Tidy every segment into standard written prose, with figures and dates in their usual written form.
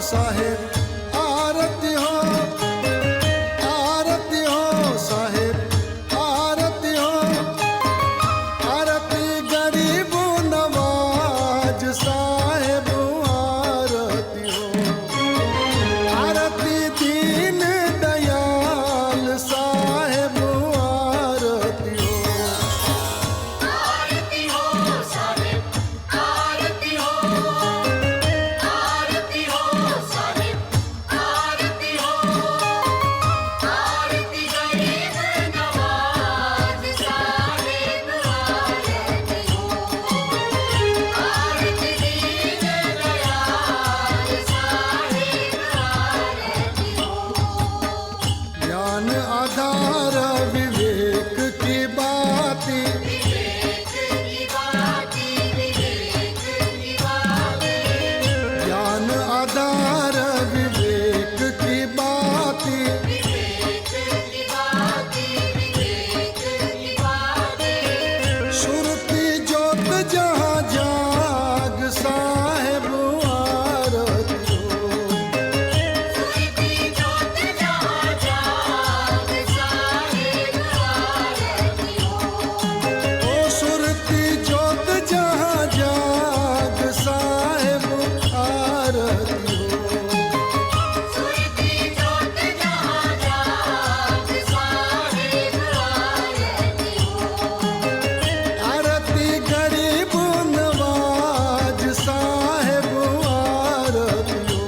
साहेब आरती हो साहेब आरती हो, आरती गरीब नवाज साहेब आरती हो, आरती दीन दयाल साहेब आरती हो। आरती हो साहेब आरती हो, आरती हो साहेब आरती हो, आरती गरीब नवाज साहेब आरती हो, आरती दीन दयाल साहेब आरती हो। ज्ञान आधार विवेक की बाती, विवेक की बाती, विवेक की बाती, ज्ञान आधार विवेक की बाती, विवेक की बाती, विवेक की बाती, सुरती जोत जहाँ जाग साहेब आरती हो, सुरती जोत जहाँ जाग साहेब आरती हो, ओ सुरती जोत जहाँ जाग साहेब आरती हो। सुरती जोत जहाँ जाग साहेब आरती हो, आरती गरीब नवाज साहेब आरती हो,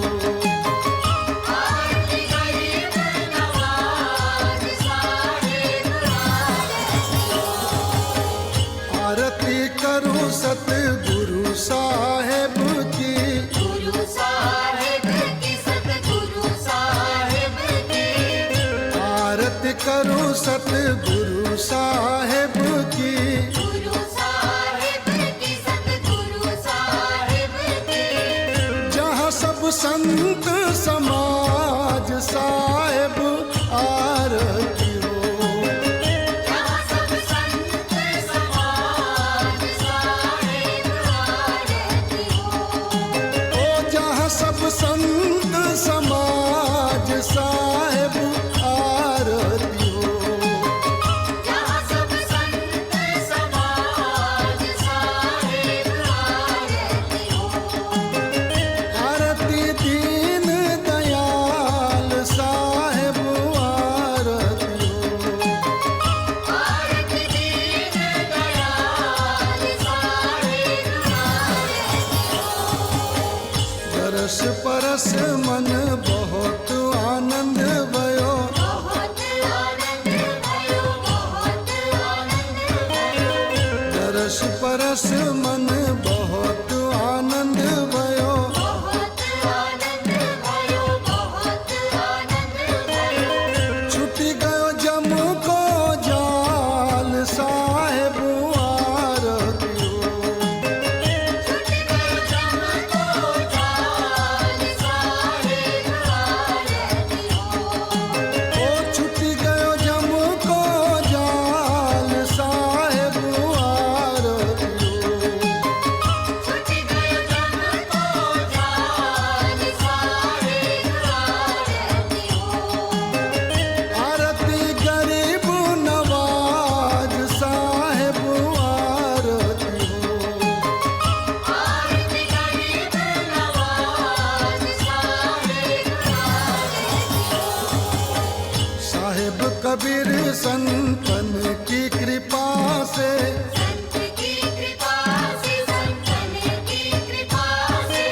आरती गरीब नवाज साहेब आरती हो। आरती करूं सतगुरु साहेब की, गुरु साहेब की, सतगुरु साहेब की, आरती करूं सतगुरु साहेब की, गुरु साहेब की, सतगुरु साहेब की, जहाँ सब संत समाज साहेब आरती हो, जहाँ सब संत समाज साहेब आरती हो, ओ जहाँ सब संत समाज साहेब आरती हो। जहाँ सब संत समाज साहेब आरती हो, आरती दीन दयाल साहेब आरती हो, आरती दीन दयाल साहेब आरती हो। दरस परस मन बहुत आनंद भयो, बहुत आनंद भयो, बहुत आनंद भयो, दरस परस मन बहुत आनंद भयो, बहुत आनंद भयो, बहुत आनंद भयो, छुटी गयो जम को जाल साहेब आरती हो, छुट गयो जम को जाल साहेब आरती हो, ओ छुटी गयो जम को जाल साहेब आरती हो, छुट गयो जम को जाल साहेब आरती हो, आरती गरीब नवाज साहेब आरती हो, आरती गरीब नवाज साहेब आरती हो। साहेब कबीर संतन की कृपा से, संत की कृपा से, संतन की कृपा से,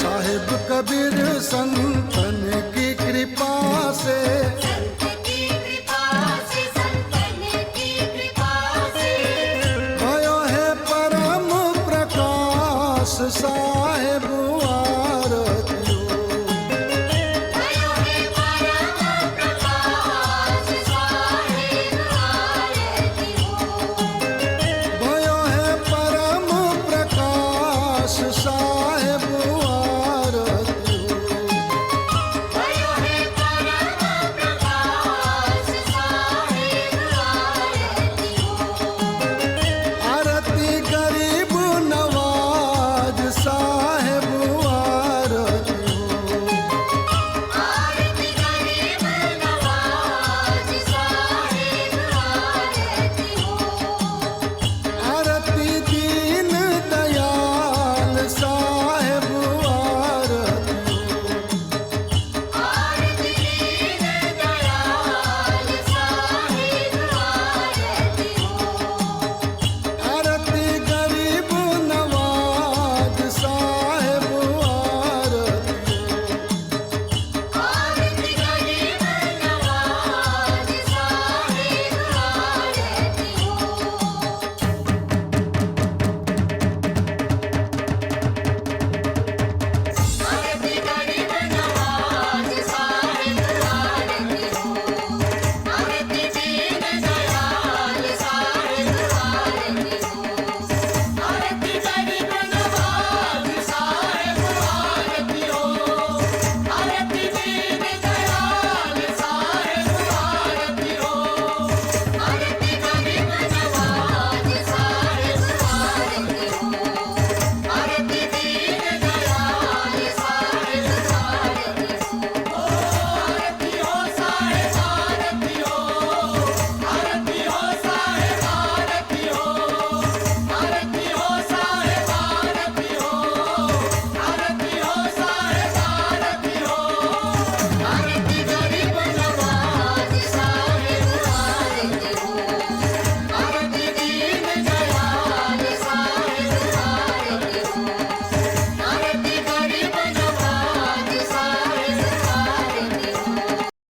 साहेब कबीर संतन की कृपा से, संत की कृपा से, संतन की कृपा से, भयो है परम प्रकाश साहेब